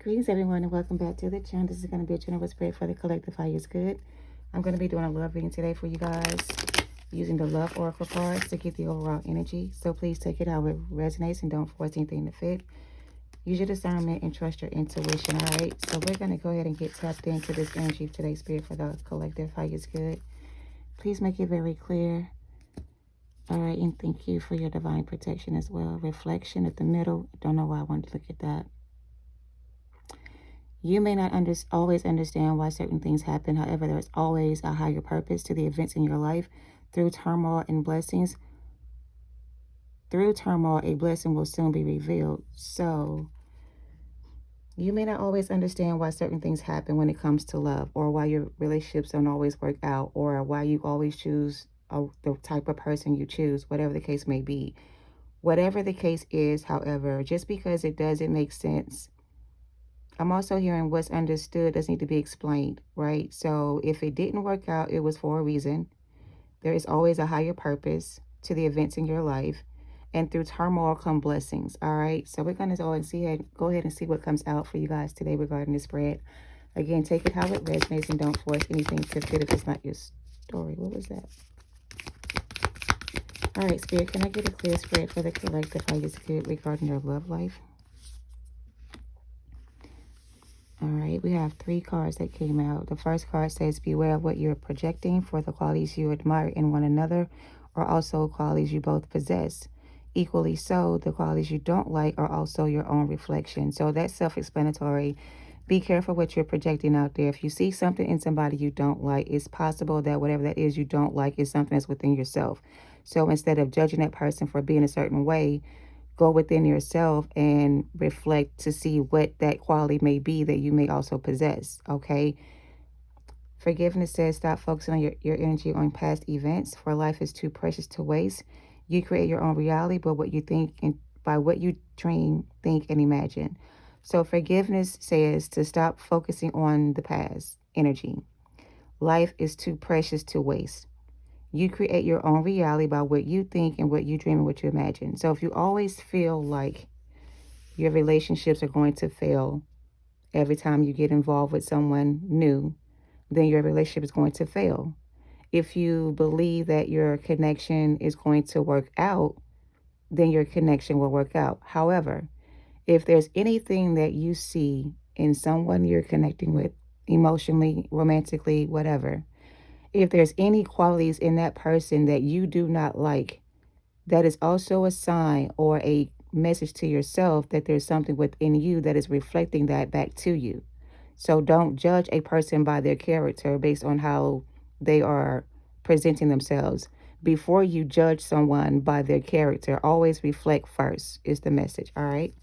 Greetings, everyone, and welcome back to the channel. This is going to be a general spread for the collective highest good. I'm going to be doing a love reading today for you guys using the Love Oracle cards to get the overall energy. So please take it how it resonates and don't force anything to fit. Use your discernment and trust your intuition, all right? So we're going to go ahead and get tapped into this energy of today's spirit for the collective highest good. Please make it very clear. All right, and thank you for your divine protection as well. Reflection at the middle. Don't know why I wanted to look at that. You may not always understand why certain things happen. However, there's always a higher purpose to the events in your life. Through turmoil and blessings, a blessing will soon be revealed. So, you may not always understand why certain things happen when it comes to love, or why your relationships don't always work out, or why you always choose the type of person you choose, whatever the case may be. Whatever the case is, however, just because it doesn't make sense, I'm also hearing what's understood doesn't need to be explained, right? So if it didn't work out, it was for a reason. There is always a higher purpose to the events in your life. And through turmoil come blessings, all right? So we're going to go ahead and see what comes out for you guys today regarding this spread. Again, take it how it resonates and don't force anything to fit if it's not your story. What was that? All right, Spirit, can I get a clear spread for the collective highest good regarding your love life? All right, we have 3 cards that came out. The first card says, beware of what you're projecting, for the qualities you admire in one another are also qualities you both possess. Equally so, the qualities you don't like are also your own reflection. So that's self-explanatory. Be careful what you're projecting out there. If you see something in somebody you don't like, it's possible that whatever that is you don't like is something that's within yourself. So instead of judging that person for being a certain way, go within yourself and reflect to see what that quality may be that you may also possess, okay? Forgiveness says stop focusing on your energy on past events, for life is too precious to waste. You create your own reality by what you think and by what you dream, think, and imagine. So forgiveness says to stop focusing on the past energy. Life is too precious to waste. You create your own reality by what you think and what you dream and what you imagine. So if you always feel like your relationships are going to fail every time you get involved with someone new, then your relationship is going to fail. If you believe that your connection is going to work out, then your connection will work out. However, if there's anything that you see in someone you're connecting with, emotionally, romantically, whatever, if there's any qualities in that person that you do not like, that is also a sign or a message to yourself that there's something within you that is reflecting that back to you. So don't judge a person by their character based on how they are presenting themselves. Before you judge someone by their character, always reflect first is the message, all right?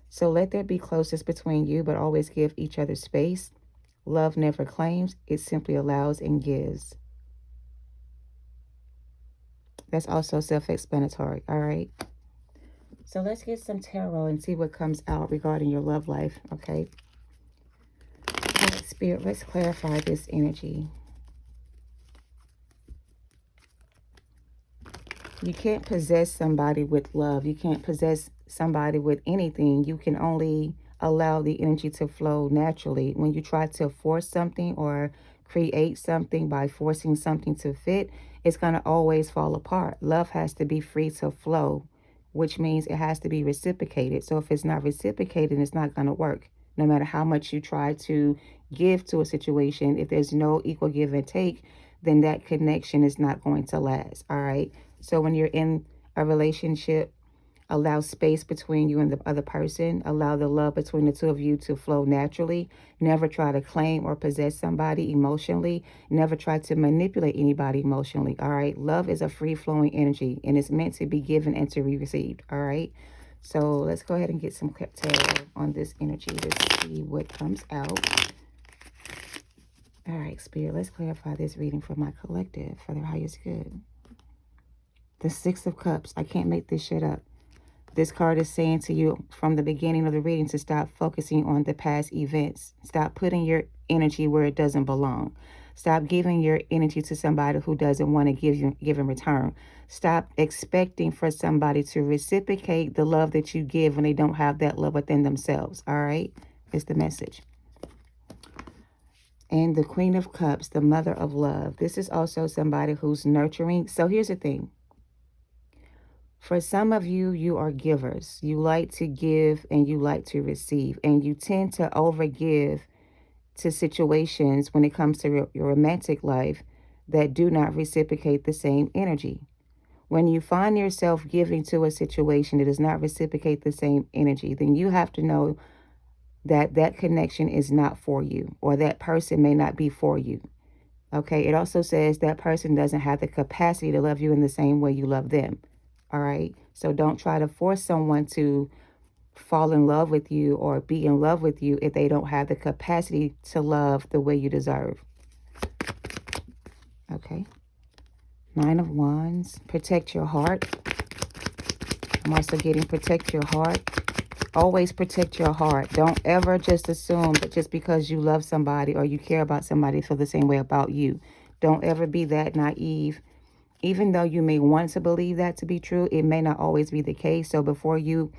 So let there be closeness between you, but always give each other space. Love never claims, it simply allows and gives. That's also self-explanatory, all right? So let's get some tarot and see what comes out regarding your love life, okay? All right, Spirit, let's clarify this energy. You can't possess somebody with love. You can't possess somebody with anything. You can only allow the energy to flow naturally. When you try to force something or create something by forcing something to fit, it's going to always fall apart. Love has to be free to flow, which means it has to be reciprocated. So if it's not reciprocated, it's not going to work. No matter how much you try to give to a situation, if there's no equal give and take, then that connection is not going to last, all right? So when you're in a relationship, allow space between you and the other person. Allow the love between the two of you to flow naturally. Never try to claim or possess somebody emotionally. Never try to manipulate anybody emotionally, all right? Love is a free-flowing energy, and it's meant to be given and to be received, all right? So let's go ahead and get some tarot on this energy to see what comes out. All right, Spirit, let's clarify this reading for my collective, for their highest good. The 6 of Cups. I can't make this shit up. This card is saying to you from the beginning of the reading to stop focusing on the past events. Stop putting your energy where it doesn't belong. Stop giving your energy to somebody who doesn't want to give in return. Stop expecting for somebody to reciprocate the love that you give when they don't have that love within themselves. All right? is the message. And the Queen of Cups, the Mother of Love. This is also somebody who's nurturing. So here's the thing. For some of you, you are givers. You like to give and you like to receive. And you tend to overgive to situations when it comes to your romantic life that do not reciprocate the same energy. When you find yourself giving to a situation that does not reciprocate the same energy, then you have to know that that connection is not for you, or that person may not be for you. Okay, it also says that person doesn't have the capacity to love you in the same way you love them. All right, so don't try to force someone to fall in love with you or be in love with you if they don't have the capacity to love the way you deserve. Okay. Nine of Wands. Protect your heart. I'm also getting protect your heart. Always protect your heart. Don't ever just assume that just because you love somebody or you care about somebody, feel the same way about you. Don't ever be that naive. Even though you may want to believe that to be true, it may not always be the case. So before you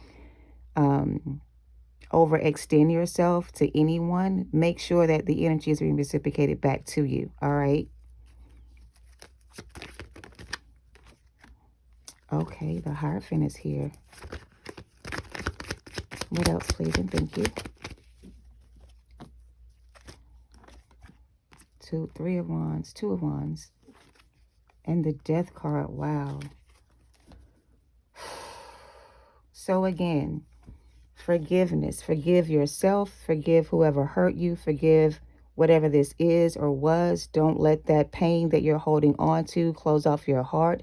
overextend yourself to anyone, make sure that the energy is being reciprocated back to you. All right. Okay, the Hierophant is here. What else, please, and thank you. Three of Wands, Two of Wands, and the Death card. Wow. So again, forgiveness. Forgive yourself. Forgive whoever hurt you. Forgive whatever this is or was. Don't let that pain that you're holding on to close off your heart.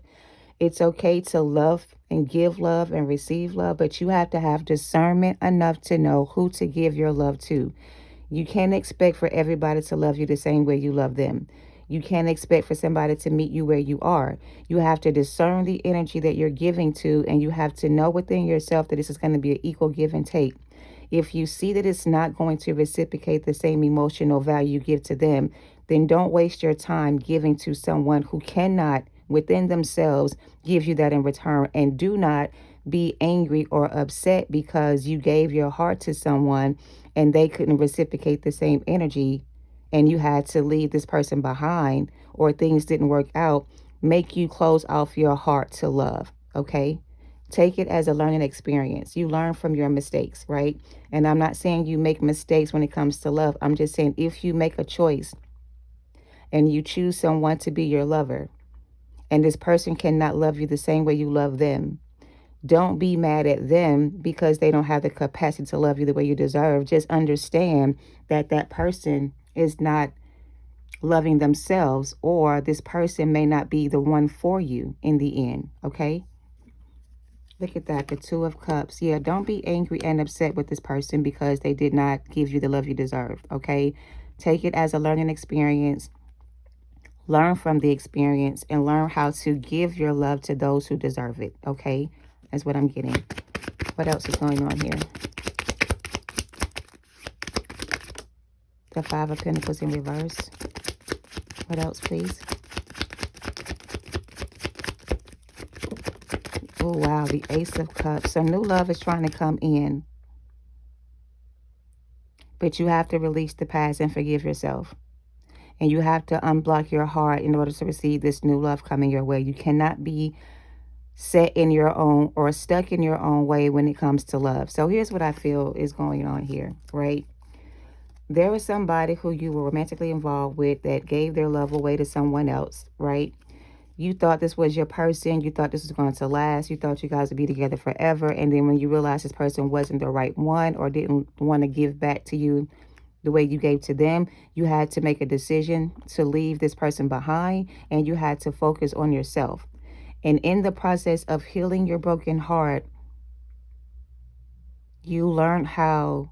It's okay to love and give love and receive love, but you have to have discernment enough to know who to give your love to. You can't expect for everybody to love you the same way you love them. You can't expect for somebody to meet you where you are. You have to discern the energy that you're giving to, and you have to know within yourself that this is going to be an equal give and take. If you see that it's not going to reciprocate the same emotional value you give to them, then don't waste your time giving to someone who cannot, within themselves, give you that in return. And do not be angry or upset because you gave your heart to someone and they couldn't reciprocate the same energy and you had to leave this person behind, or things didn't work out, make you close off your heart to love. Okay? Take it as a learning experience. You learn from your mistakes, right? And I'm not saying you make mistakes when it comes to love. I'm just saying if you make a choice and you choose someone to be your lover, and this person cannot love you the same way you love them, don't be mad at them because they don't have the capacity to love you the way you deserve. Just understand that that person is not loving themselves, or this person may not be the one for you in the end. Okay? Look at that, the Two of Cups. Yeah, don't be angry and upset with this person because they did not give you the love you deserve. Okay? Take it as a learning experience. Learn from the experience and learn how to give your love to those who deserve it. Okay? That's what I'm getting. What else is going on here? The Five of Pentacles in reverse. What else, please? Oh, wow. The Ace of Cups. So new love is trying to come in. But you have to release the past and forgive yourself. And you have to unblock your heart in order to receive this new love coming your way. You cannot be set in your own or stuck in your own way when it comes to love. So here's what I feel is going on here, right? There was somebody who you were romantically involved with that gave their love away to someone else, right? You thought this was your person. You thought this was going to last. You thought you guys would be together forever. And then when you realized this person wasn't the right one or didn't want to give back to you the way you gave to them, you had to make a decision to leave this person behind, and you had to focus on yourself. And in the process of healing your broken heart, you learned how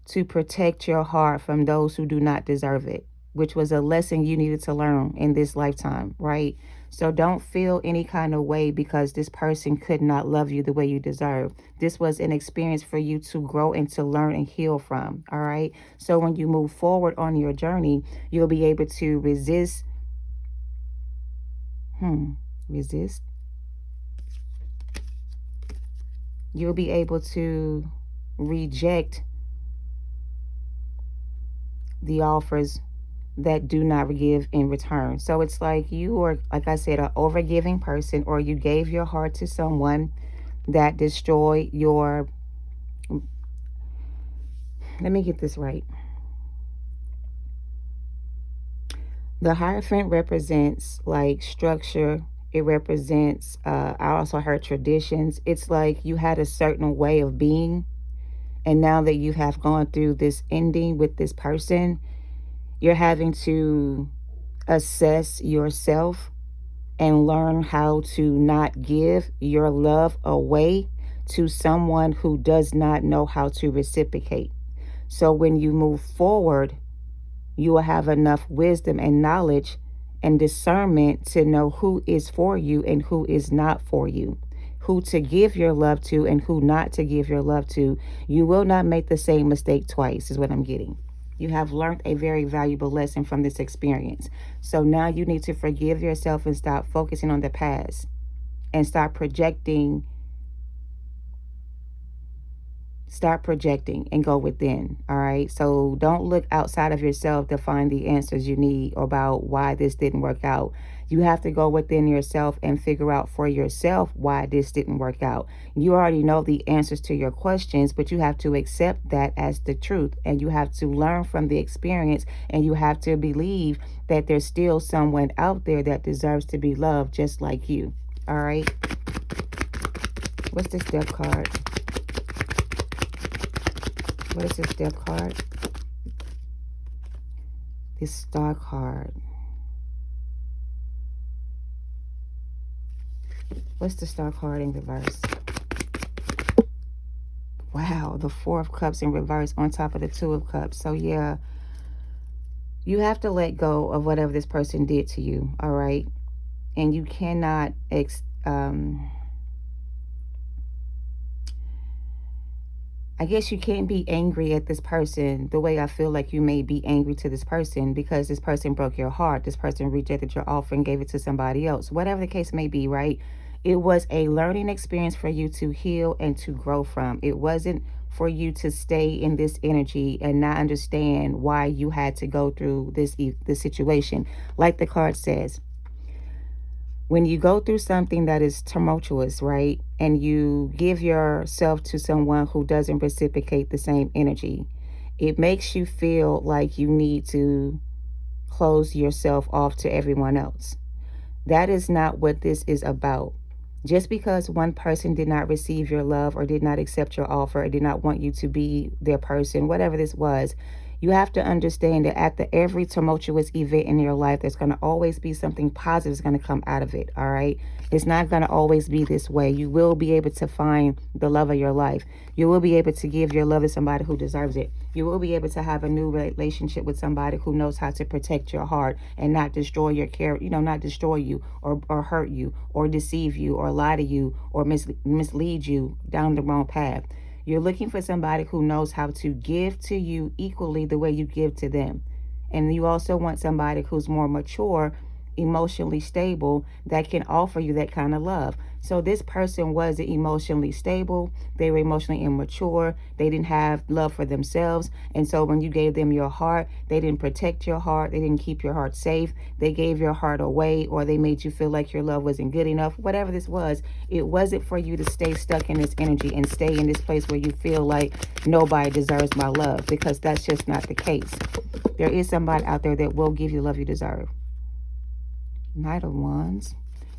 to protect your heart from those who do not deserve it, which was a lesson you needed to learn in this lifetime, right? So don't feel any kind of way because this person could not love you the way you deserve. This was an experience for you to grow and to learn and heal from, all right? So when you move forward on your journey, you'll be able to resist. Resist. You'll be able to reject the offers that do not give in return. So it's like you are, like I said, an overgiving person, or you gave your heart to someone that destroyed your, let me get this right. The Hierophant represents like structure. It represents, I also heard traditions. It's like you had a certain way of being. And now that you have gone through this ending with this person, you're having to assess yourself and learn how to not give your love away to someone who does not know how to reciprocate. So when you move forward, you will have enough wisdom and knowledge and discernment to know who is for you and who is not for you, who to give your love to and who not to give your love to. You will not make the same mistake twice, is what I'm getting. You have learned a very valuable lesson from this experience. So now you need to forgive yourself and stop focusing on the past and start projecting. Start projecting and go within. All right. So don't look outside of yourself to find the answers you need about why this didn't work out. You have to go within yourself and figure out for yourself why this didn't work out. You already know the answers to your questions, but you have to accept that as the truth, and you have to learn from the experience, and you have to believe that there's still someone out there that deserves to be loved just like you. All right. What's this death card? What is this death card? This Star card. What's the Star card in reverse? Wow, the Four of Cups in reverse on top of the Two of Cups. So yeah, you have to let go of whatever this person did to you, all right? And you cannot I guess you can't be angry at this person the way I feel like you may be angry to this person, because this person broke your heart. This person rejected your offer and gave it to somebody else. Whatever the case may be, right? It was a learning experience for you to heal and to grow from. It wasn't for you to stay in this energy and not understand why you had to go through this situation. Like the card says, when you go through something that is tumultuous, right, and you give yourself to someone who doesn't reciprocate the same energy, it makes you feel like you need to close yourself off to everyone else. That is not what this is about. Just because one person did not receive your love or did not accept your offer or did not want you to be their person, whatever this was, you have to understand that after every tumultuous event in your life, there's going to always be something positive is going to come out of it, all right? It's not going to always be this way. You will be able to find the love of your life. You will be able to give your love to somebody who deserves it. You will be able to have a new relationship with somebody who knows how to protect your heart and not destroy your character, not destroy you or hurt you or deceive you or lie to you or mislead you down the wrong path. You're looking for somebody who knows how to give to you equally the way you give to them. And you also want somebody who's more mature, emotionally stable, that can offer you that kind of love. So this person wasn't emotionally stable. They were emotionally immature. They didn't have love for themselves. And so when you gave them your heart, they didn't protect your heart. They didn't keep your heart safe. They gave your heart away, or they made you feel like your love wasn't good enough. Whatever this was, it wasn't for you to stay stuck in this energy and stay in this place where you feel like nobody deserves my love, because that's just not the case. There is somebody out there that will give you the love you deserve. Knight of Wands.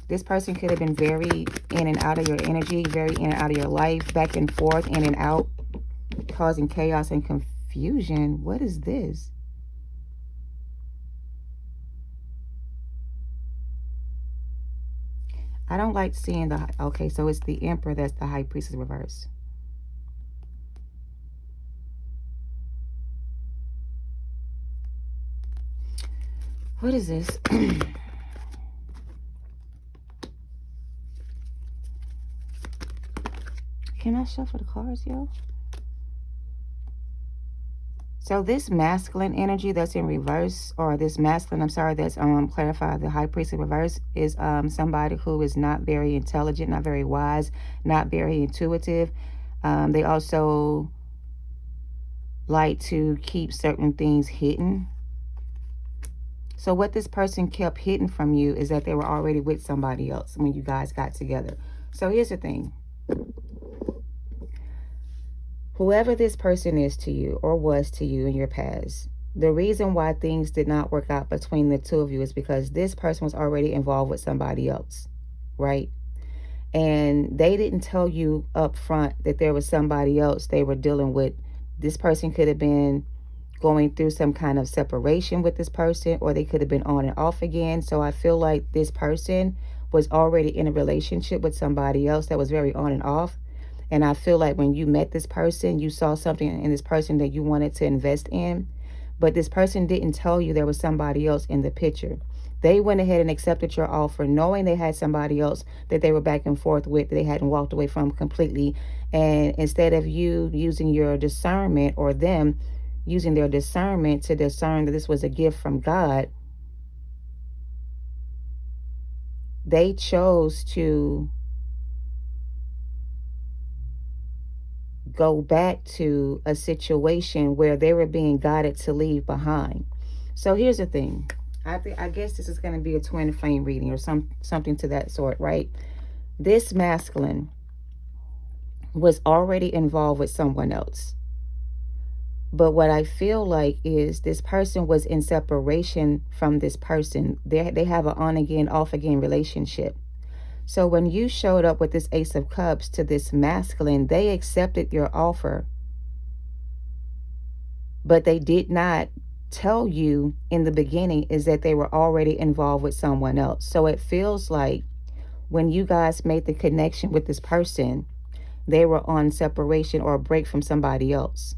This person could have been very in and out of your energy, very in and out of your life, back and forth, in and out, causing chaos and confusion. What is this? I don't like seeing the... Okay, so it's the Emperor that's the High Priestess reverse. What is this? Can I shuffle the cards, yo? So this masculine energy that's in reverse, or this masculine, I'm sorry, that's clarified, the High Priest in reverse is somebody who is not very intelligent, not very wise, not very intuitive. They also like to keep certain things hidden. So what this person kept hidden from you is that they were already with somebody else when you guys got together. So here's the thing. Whoever this person is to you or was to you in your past, the reason why things did not work out between the two of you is because this person was already involved with somebody else, right? And they didn't tell you up front that there was somebody else they were dealing with. This person could have been going through some kind of separation with this person, or they could have been on and off again. So I feel like this person was already in a relationship with somebody else that was very on and off. And I feel like when you met this person, you saw something in this person that you wanted to invest in, but this person didn't tell you there was somebody else in the picture. They went ahead and accepted your offer knowing they had somebody else that they were back and forth with, that they hadn't walked away from completely. And instead of you using your discernment, or them using their discernment to discern that this was a gift from God, they chose to go back to a situation where they were being guided to leave behind. So here's the thing. I guess this is going to be a twin flame reading or something to that sort, right? This masculine was already involved with someone else. But what I feel like is this person was in separation from this person. They have an on again, off again relationship. So when you showed up with this Ace of Cups to this masculine, they accepted your offer. But they did not tell you in the beginning is that they were already involved with someone else. So it feels like when you guys made the connection with this person, they were on separation or a break from somebody else.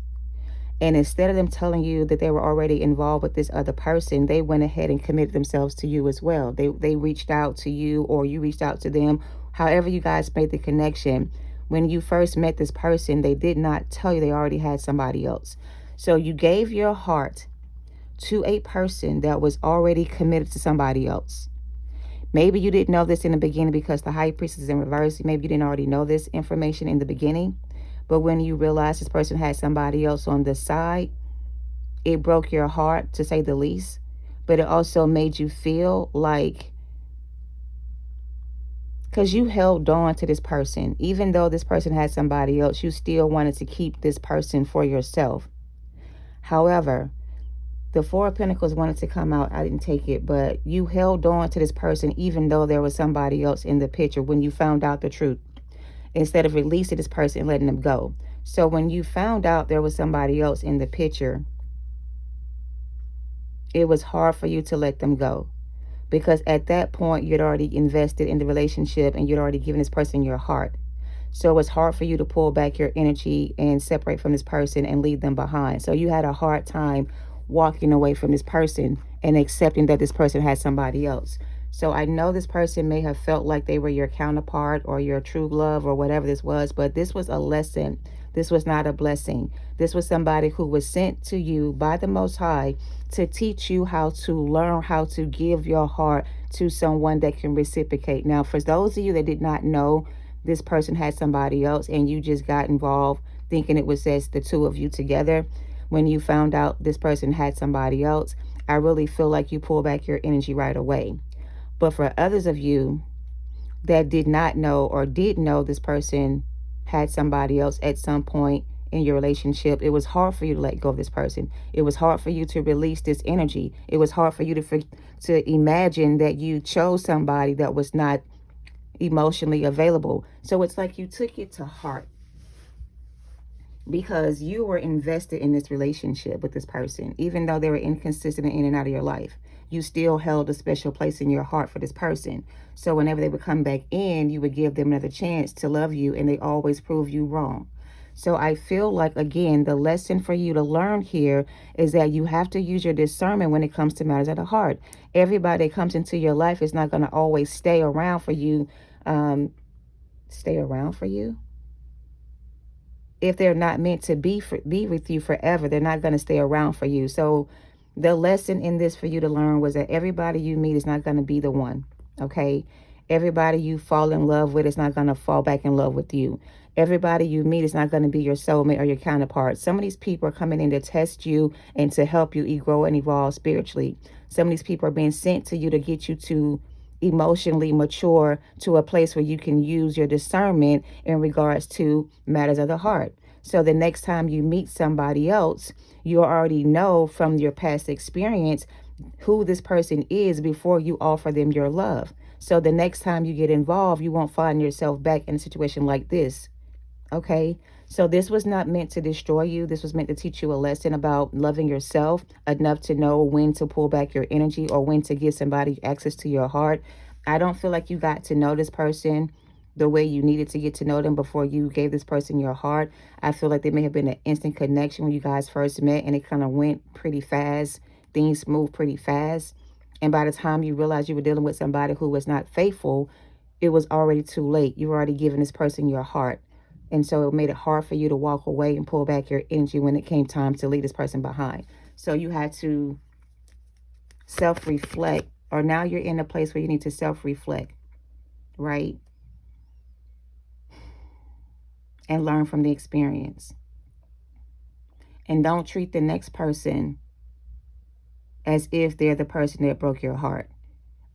And instead of them telling you that they were already involved with this other person, they went ahead and committed themselves to you as well. They reached out to you, or you reached out to them. However you guys made the connection. When you first met this person, they did not tell you they already had somebody else. So you gave your heart to a person that was already committed to somebody else. Maybe you didn't know this in the beginning because the High Priestess is in reverse. Maybe you didn't already know this information in the beginning. But when you realized this person had somebody else on the side, it broke your heart, to say the least. But it also made you feel like, because you held on to this person, even though this person had somebody else, you still wanted to keep this person for yourself. However, the Four of Pentacles wanted to come out. I didn't take it, but you held on to this person even though there was somebody else in the picture when you found out the truth, instead of releasing this person and letting them go. So when you found out there was somebody else in the picture, it was hard for you to let them go, because at that point you'd already invested in the relationship and you'd already given this person your heart. So it was hard for you to pull back your energy and separate from this person and leave them behind. So you had a hard time walking away from this person and accepting that this person had somebody else. So I know this person may have felt like they were your counterpart or your true love or whatever this was, but this was a lesson. This was not a blessing. This was somebody who was sent to you by the Most High to teach you how to learn how to give your heart to someone that can reciprocate. Now, for those of you that did not know this person had somebody else and you just got involved thinking it was just the two of you together, when you found out this person had somebody else, I really feel like you pull back your energy right away. But for others of you that did not know or did know this person had somebody else at some point in your relationship, it was hard for you to let go of this person. It was hard for you to release this energy. It was hard for you to imagine that you chose somebody that was not emotionally available. So it's like you took it to heart, because you were invested in this relationship with this person. Even though they were inconsistent and in and out of your life, you still held a special place in your heart for this person. So whenever they would come back in, you would give them another chance to love you, and they always prove you wrong. So I feel like, again, the lesson for you to learn here is that you have to use your discernment when it comes to matters of the heart. Everybody that comes into your life is not going to always stay around for you. If they're not meant to be with you forever, they're not going to stay around for you. So the lesson in this for you to learn was that everybody you meet is not going to be the one, okay? Everybody you fall in love with is not going to fall back in love with you. Everybody you meet is not going to be your soulmate or your counterpart. Some of these people are coming in to test you and to help you grow and evolve spiritually. Some of these people are being sent to you to get you to emotionally mature to a place where you can use your discernment in regards to matters of the heart. So the next time you meet somebody else, you already know from your past experience who this person is before you offer them your love. So the next time you get involved, you won't find yourself back in a situation like this. Okay. So this was not meant to destroy you. This was meant to teach you a lesson about loving yourself enough to know when to pull back your energy or when to give somebody access to your heart. I don't feel like you got to know this person the way you needed to get to know them before you gave this person your heart. I feel like there may have been an instant connection when you guys first met and it kind of went pretty fast. Things moved pretty fast. And by the time you realized you were dealing with somebody who was not faithful, it was already too late. You were already giving this person your heart. And so it made it hard for you to walk away and pull back your energy when it came time to leave this person behind. So you had to self-reflect, or now you're in a place where you need to self-reflect, right? And learn from the experience. And don't treat the next person as if they're the person that broke your heart.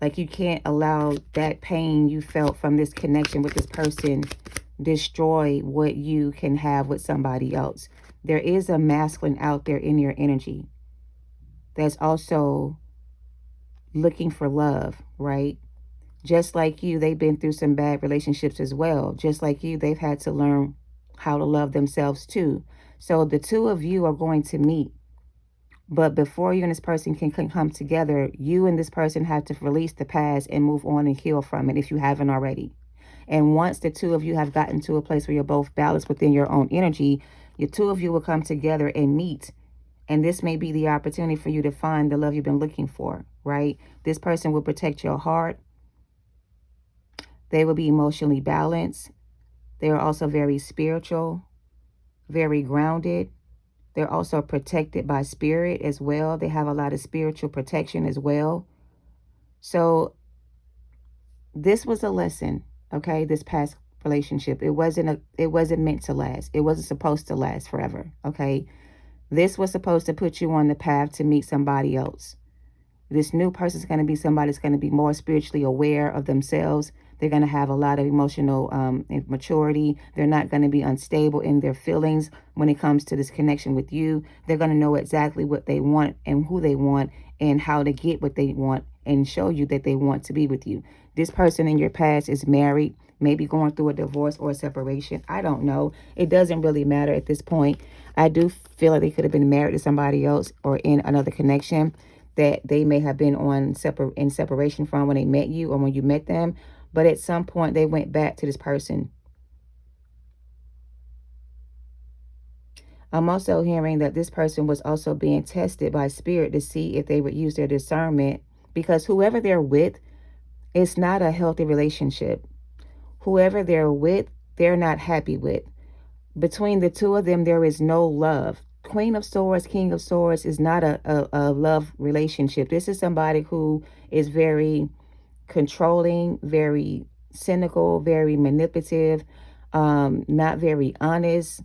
Like, you can't allow that pain you felt from this connection with this person destroy what you can have with somebody else. There is a masculine out there in your energy that's also looking for love, right? Just like you, they've been through some bad relationships as well. Just like you, they've had to learn how to love themselves too. So the two of you are going to meet. But before you and this person can come together, you and this person have to release the past and move on and heal from it if you haven't already. And once the two of you have gotten to a place where you're both balanced within your own energy, the two of you will come together and meet. And this may be the opportunity for you to find the love you've been looking for, right? This person will protect your heart. They will be emotionally balanced. They are also very spiritual, very grounded. They're also protected by spirit as well. They have a lot of spiritual protection as well. So this was a lesson, okay? This past relationship. It wasn't meant to last. It wasn't supposed to last forever, okay? This was supposed to put you on the path to meet somebody else. This new person is going to be somebody that's going to be more spiritually aware of themselves. They're going to have a lot of emotional maturity. They're not going to be unstable in their feelings when it comes to this connection with you. They're going to know exactly what they want and who they want and how to get what they want and show you that they want to be with you. This person in your past is married, maybe going through a divorce or a separation. I don't know. It doesn't really matter at this point. I do feel like they could have been married to somebody else or in another connection that they may have been in separation from when they met you or when you met them. But at some point, they went back to this person. I'm also hearing that this person was also being tested by spirit to see if they would use their discernment, because whoever they're with, it's not a healthy relationship. Whoever they're with, they're not happy with. Between the two of them, there is no love. Queen of Swords, King of Swords is not a love relationship. This is somebody who is very controlling, very cynical, very manipulative, not very honest,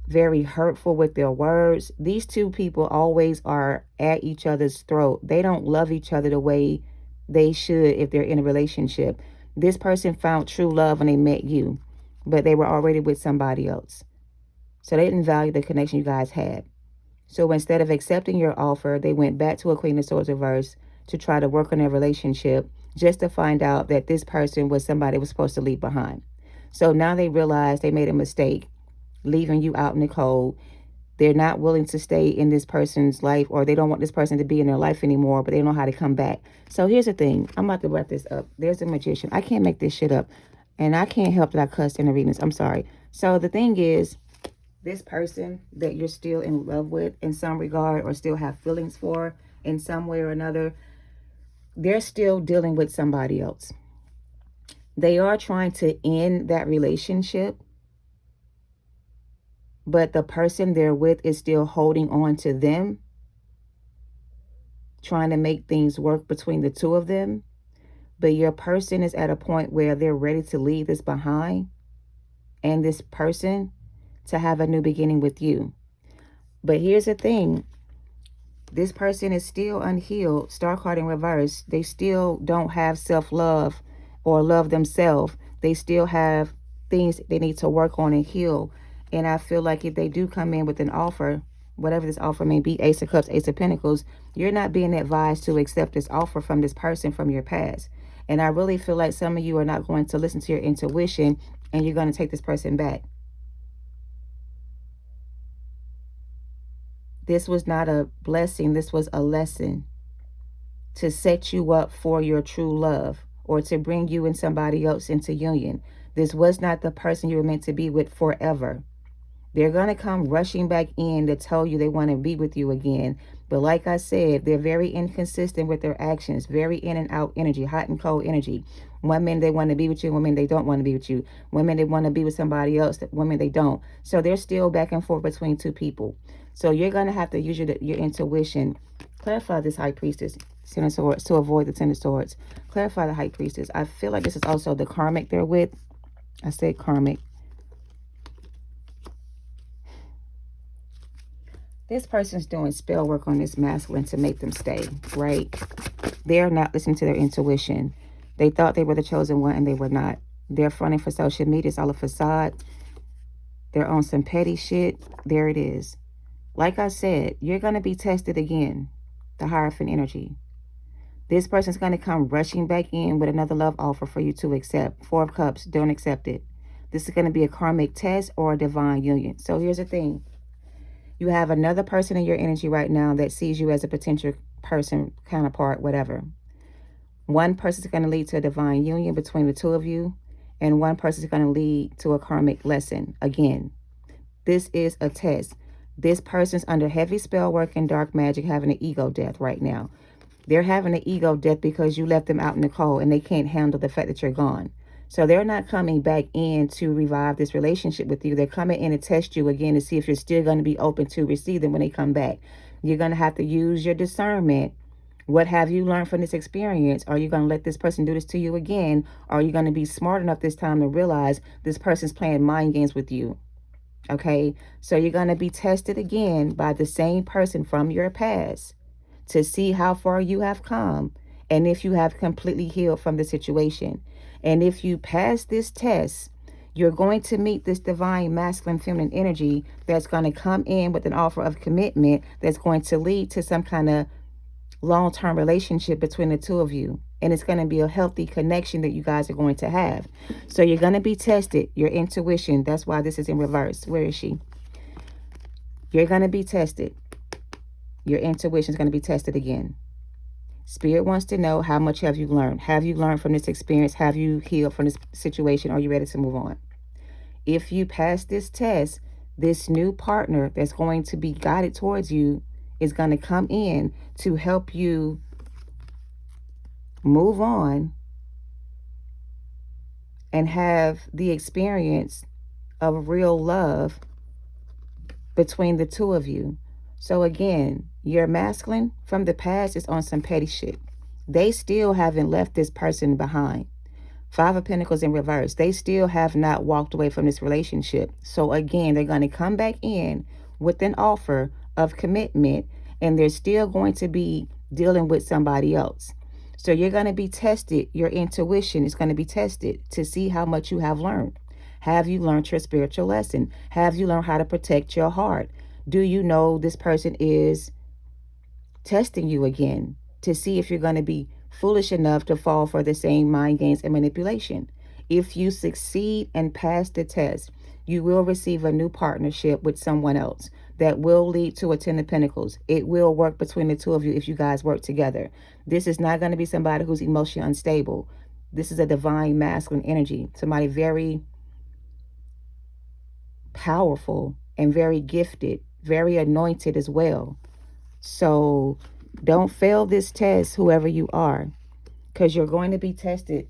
very hurtful with their words. These two people always are at each other's throat. They don't love each other the way they should if they're in a relationship. This person found true love when they met you, but they were already with somebody else. So they didn't value the connection you guys had. So instead of accepting your offer, they went back to a Queen of Swords reverse to try to work on their relationship, just to find out that this person was somebody they was supposed to leave behind. So now they realize they made a mistake, leaving you out in the cold. They're not willing to stay in this person's life, or they don't want this person to be in their life anymore, but they don't know how to come back. So here's the thing. I'm about to wrap this up. There's a magician. I can't make this shit up. And I can't help that I cussed in the readings. I'm sorry. So the thing is, this person that you're still in love with in some regard, or still have feelings for in some way or another, they're still dealing with somebody else. They are trying to end that relationship, but the person they're with is still holding on to them, trying to make things work between the two of them. But your person is at a point where they're ready to leave this behind. and this person to have a new beginning with you. But here's the thing. This person is still unhealed. Star card in reverse. They still don't have self-love or love themselves. They still have things they need to work on and heal. And I feel like if they do come in with an offer, whatever this offer may be, Ace of Cups, Ace of Pentacles, you're not being advised to accept this offer from this person from your past. And I really feel like some of you are not going to listen to your intuition, and you're going to take this person back. This was not a blessing. This was a lesson to set you up for your true love, or to bring you and somebody else into union. This was not the person you were meant to be with forever. They're going to come rushing back in to tell you they want to be with you again. But like I said, they're very inconsistent with their actions, very in and out energy, hot and cold energy. One minute they want to be with you, one minute they don't want to be with you. One minute they want to be with somebody else, one minute they don't. So they're still back and forth between two people. So you're going to have to use your intuition. Clarify this High Priestess, Ten of Swords, to avoid the Ten of Swords. Clarify the High Priestess. I feel like this is also the karmic they're with. I said karmic. This person's doing spell work on this masculine to make them stay, right? They're not listening to their intuition. They thought they were the chosen one, and they were not. They're fronting for social media. It's all a facade. They're on some petty shit. There it is. Like I said, you're going to be tested again. The Hierophant energy. This person's going to come rushing back in with another love offer for you to accept. Four of Cups, don't accept it. This is going to be a karmic test or a divine union. So here's the thing. You have another person in your energy right now that sees you as a potential person, counterpart, whatever. One person is going to lead to a divine union between the two of you, and one person is going to lead to a karmic lesson. Again, this is a test. This person's under heavy spell work and dark magic, having an ego death right now. They're having an ego death because you left them out in the cold and they can't handle the fact that you're gone. So they're not coming back in to revive this relationship with you. They're coming in to test you again to see if you're still going to be open to receive them when they come back. You're going to have to use your discernment. What have you learned from this experience? Are you going to let this person do this to you again? Or are you going to be smart enough this time to realize this person's playing mind games with you? Okay, so you're going to be tested again by the same person from your past to see how far you have come and if you have completely healed from the situation. And if you pass this test, you're going to meet this divine masculine feminine energy that's going to come in with an offer of commitment that's going to lead to some kind of long-term relationship between the two of you. And it's going to be a healthy connection that you guys are going to have. So you're going to be tested. Your intuition, that's why this is in reverse. Where is she? You're going to be tested. Your intuition is going to be tested again. Spirit wants to know, how much have you learned? Have you learned from this experience? Have you healed from this situation? Are you ready to move on? If you pass this test, this new partner that's going to be guided towards you is going to come in to help you move on and have the experience of real love between the two of you. So again, your masculine from the past is on some petty shit. They still haven't left this person behind. Five of Pentacles in reverse. They still have not walked away from this relationship. So again, they're going to come back in with an offer of commitment, and they're still going to be dealing with somebody else. So you're going to be tested. Your intuition is going to be tested to see how much you have learned. Have you learned your spiritual lesson? Have you learned how to protect your heart? Do you know this person is testing you again to see if you're going to be foolish enough to fall for the same mind games and manipulation? If you succeed and pass the test, you will receive a new partnership with someone else that will lead to a Ten of Pentacles. It will work between the two of you if you guys work together. This is not going to be somebody who's emotionally unstable. This is a divine masculine energy. Somebody very powerful and very gifted, very anointed as well. So don't fail this test, whoever you are, because you're going to be tested.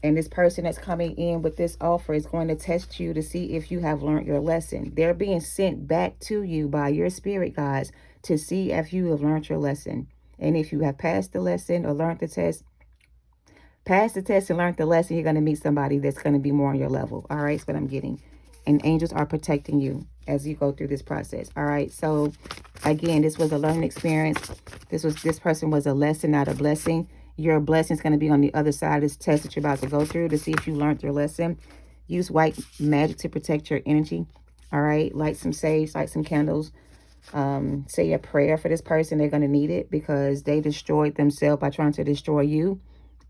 And this person that's coming in with this offer is going to test you to see if you have learned your lesson. They're being sent back to you by your spirit guides to see if you have learned your lesson. And if you have passed the lesson or learned the test, Pass the test and learn the lesson. You're going to meet somebody that's going to be more on your level. All right, that's what I'm getting. And angels are protecting you as you go through this process. All right, so again, this was a learning experience. This person was a lesson, not a blessing. Your blessing is going to be on the other side of this test that you're about to go through to see if you learned your lesson. Use white magic to protect your energy. All right, light some sage, light some candles. Say a prayer for this person. They're going to need it because they destroyed themselves by trying to destroy you.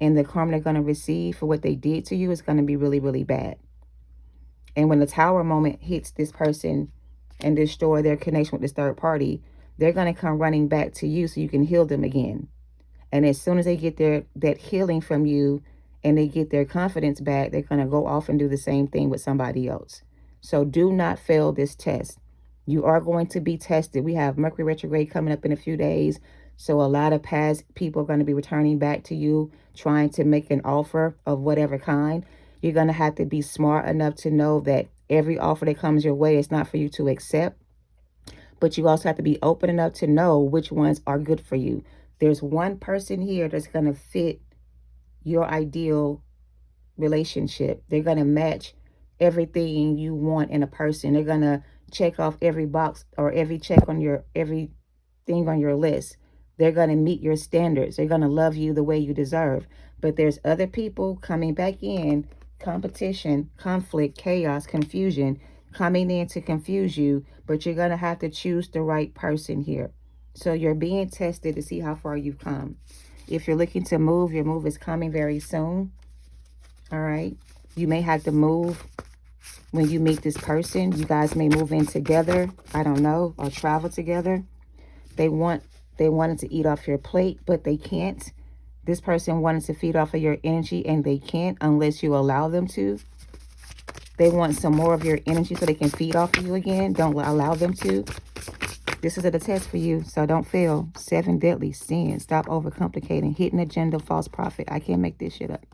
And the karma they're going to receive for what they did to you is going to be really, really bad. And when the tower moment hits this person and destroy their connection with this third party, they're going to come running back to you so you can heal them again. And as soon as they get that healing from you and they get their confidence back, they're going to go off and do the same thing with somebody else. So do not fail this test. You are going to be tested. We have Mercury retrograde coming up in a few days. So a lot of past people are going to be returning back to you, trying to make an offer of whatever kind. You're going to have to be smart enough to know that every offer that comes your way is not for you to accept. But you also have to be open enough to know which ones are good for you. There's one person here that's going to fit your ideal relationship. They're going to match everything you want in a person. They're going to check off every box or every check on your everything on your list. They're going to meet your standards. They're going to love you the way you deserve. But there's other people coming back in, competition, conflict, chaos, confusion, coming in to confuse you, but you're going to have to choose the right person here. So you're being tested to see how far you've come. If you're looking to move, your move is coming very soon. All right. You may have to move when you meet this person. You guys may move in together. I don't know, or travel together. They wanted to eat off your plate, but they can't. This person wanted to feed off of your energy and they can't unless you allow them to. They want some more of your energy so they can feed off of you again. Don't allow them to. This is a test for you, so don't fail. 7 deadly sins. Stop overcomplicating. Hidden agenda, false prophet. I can't make this shit up.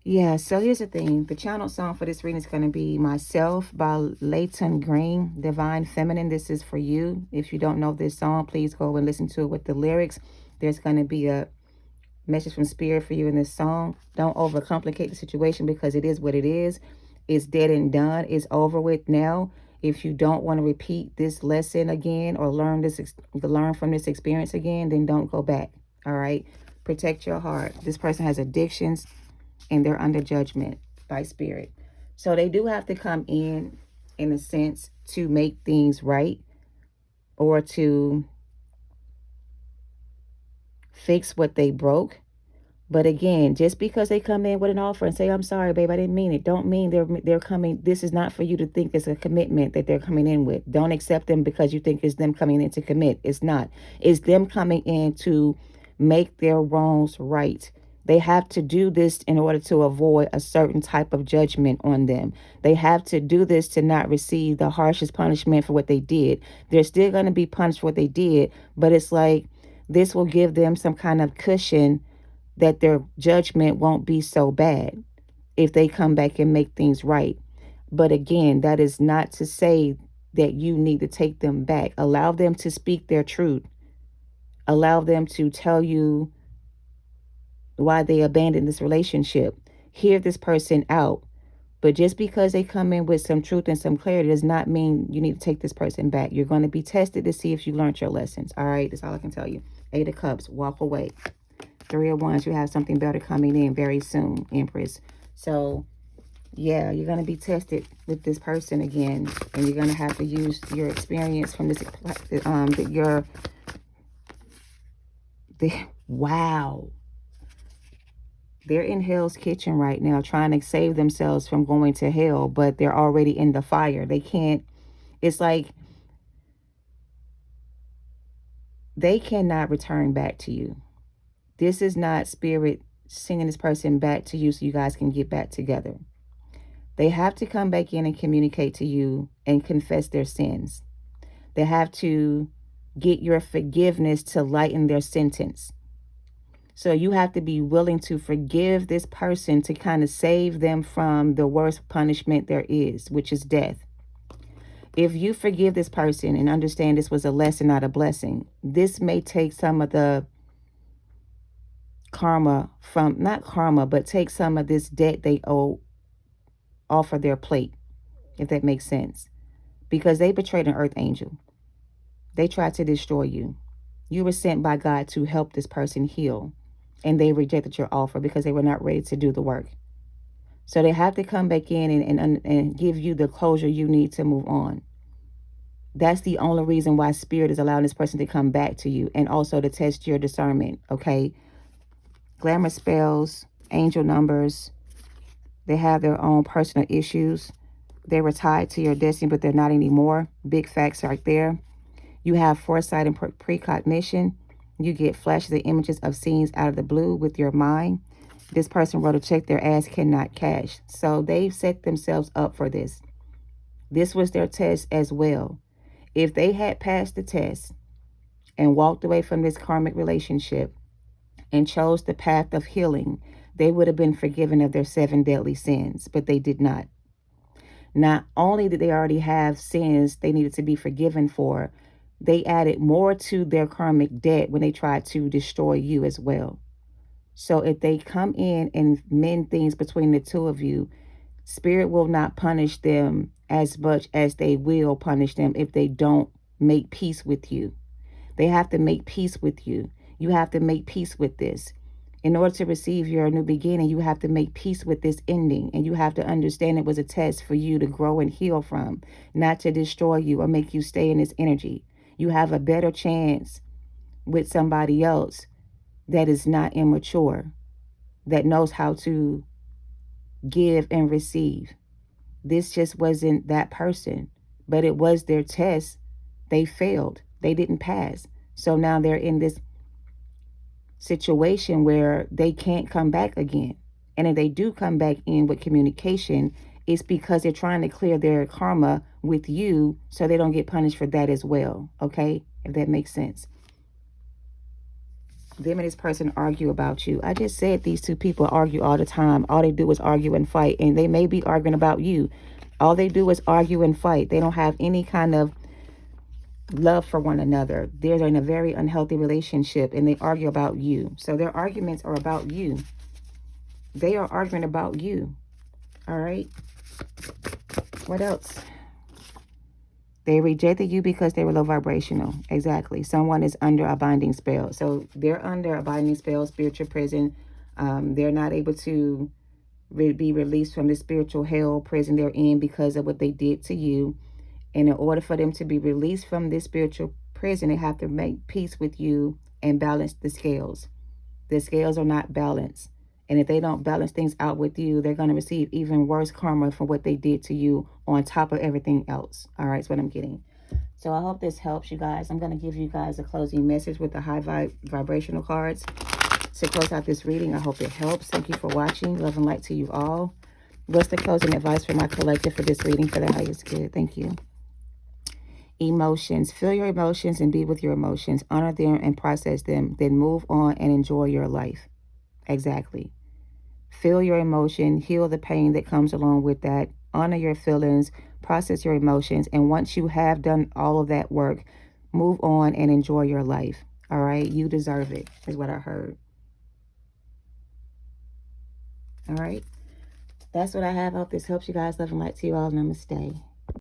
Yeah, so here's the thing. The channel song for this reading is going to be Myself by Layton Green, Divine Feminine. This is for you. If you don't know this song, please go and listen to it with the lyrics. There's going to be a message from Spirit for you in this song. Don't overcomplicate the situation because it is what it is. It's dead and done. It's over with now. If you don't want to repeat this lesson again or learn from this experience again, then don't go back. All right? Protect your heart. This person has addictions and they're under judgment by Spirit. So they do have to come in a sense, to make things right or to fix what they broke. But again, just because they come in with an offer and say, I'm sorry, babe, I didn't mean it, don't mean they're coming. This is not for you to think it's a commitment that they're coming in with. Don't accept them because you think it's them coming in to commit. It's not. It's them coming in to make their wrongs right. They have to do this in order to avoid a certain type of judgment on them. They have to do this to not receive the harshest punishment for what they did. They're still going to be punished for what they did, but it's like this will give them some kind of cushion that their judgment won't be so bad if they come back and make things right. But again, that is not to say that you need to take them back. Allow them to speak their truth. Allow them to tell you why they abandoned this relationship. Hear this person out. But just because they come in with some truth and some clarity does not mean you need to take this person back. You're going to be tested to see if you learned your lessons. All right, that's all I can tell you. 8 of Cups, walk away. 3 of Wands, you have something better coming in very soon, Empress. So, yeah, you're going to be tested with this person again. And you're going to have to use your experience from this, wow. They're in Hell's Kitchen right now trying to save themselves from going to hell, but they're already in the fire. They can't, it's like they cannot return back to you. This is not Spirit sending this person back to you so you guys can get back together. They have to come back in and communicate to you and confess their sins. They have to get your forgiveness to lighten their sentence. So you have to be willing to forgive this person to kind of save them from the worst punishment there is, which is death. If you forgive this person and understand this was a lesson, not a blessing, this may take some of the karma from, not karma, but take some of this debt they owe off of their plate, if that makes sense. Because they betrayed an earth angel. They tried to destroy you. You were sent by God to help this person heal, and they rejected your offer because they were not ready to do the work. So they have to come back in and give you the closure you need to move on. That's the only reason why Spirit is allowing this person to come back to you, and also to test your discernment, okay? Glamour spells, angel numbers, they have their own personal issues. They were tied to your destiny, but they're not anymore. Big facts right there. You have foresight and precognition. You get flashes and images of scenes out of the blue with your mind. This person wrote a check their ass cannot cash. So they've set themselves up for this. This was their test as well. If they had passed the test and walked away from this karmic relationship and chose the path of healing, they would have been forgiven of their 7 deadly sins, but they did not. Not only did they already have sins they needed to be forgiven for, they added more to their karmic debt when they tried to destroy you as well. So if they come in and mend things between the two of you, Spirit will not punish them as much as they will punish them if they don't make peace with you. They have to make peace with you. You have to make peace with this. In order to receive your new beginning, you have to make peace with this ending. And you have to understand it was a test for you to grow and heal from, not to destroy you or make you stay in this energy. You have a better chance with somebody else that is not immature, that knows how to give and receive. This just wasn't that person, but it was their test. They failed. They didn't pass. So now they're in this situation where they can't come back again. And if they do come back in with communication, it's because they're trying to clear their karma with you so they don't get punished for that as well. Okay? If that makes sense. Them and this person argue about you. I just said these two people argue all the time. All they do is argue and fight. And they may be arguing about you. All they do is argue and fight. They don't have any kind of love for one another. They're in a very unhealthy relationship and they argue about you. So their arguments are about you. They are arguing about you. All right. What else? They rejected you because they were low vibrational. Exactly. Someone is under a binding spell. So they're under a binding spell, spiritual prison. They're not able to be released from the spiritual hell prison they're in because of what they did to you. And in order for them to be released from this spiritual prison, they have to make peace with you and balance the scales. The scales are not balanced. And if they don't balance things out with you, they're going to receive even worse karma for what they did to you on top of everything else. All right, that's what I'm getting. So I hope this helps you guys. I'm going to give you guys a closing message with the high vibrational cards to close out this reading. I hope it helps. Thank you for watching. Love and light to you all. What's the closing advice for my collective for this reading for the highest good? Thank you. Emotions. Feel your emotions and be with your emotions. Honor them and process them. Then move on and enjoy your life. Exactly. Feel your emotion. Heal the pain that comes along with that. Honor your feelings. Process your emotions. And once you have done all of that work, move on and enjoy your life. All right? You deserve it, is what I heard. All right? That's what I have. I hope this helps you guys. Love and light to you all. Namaste.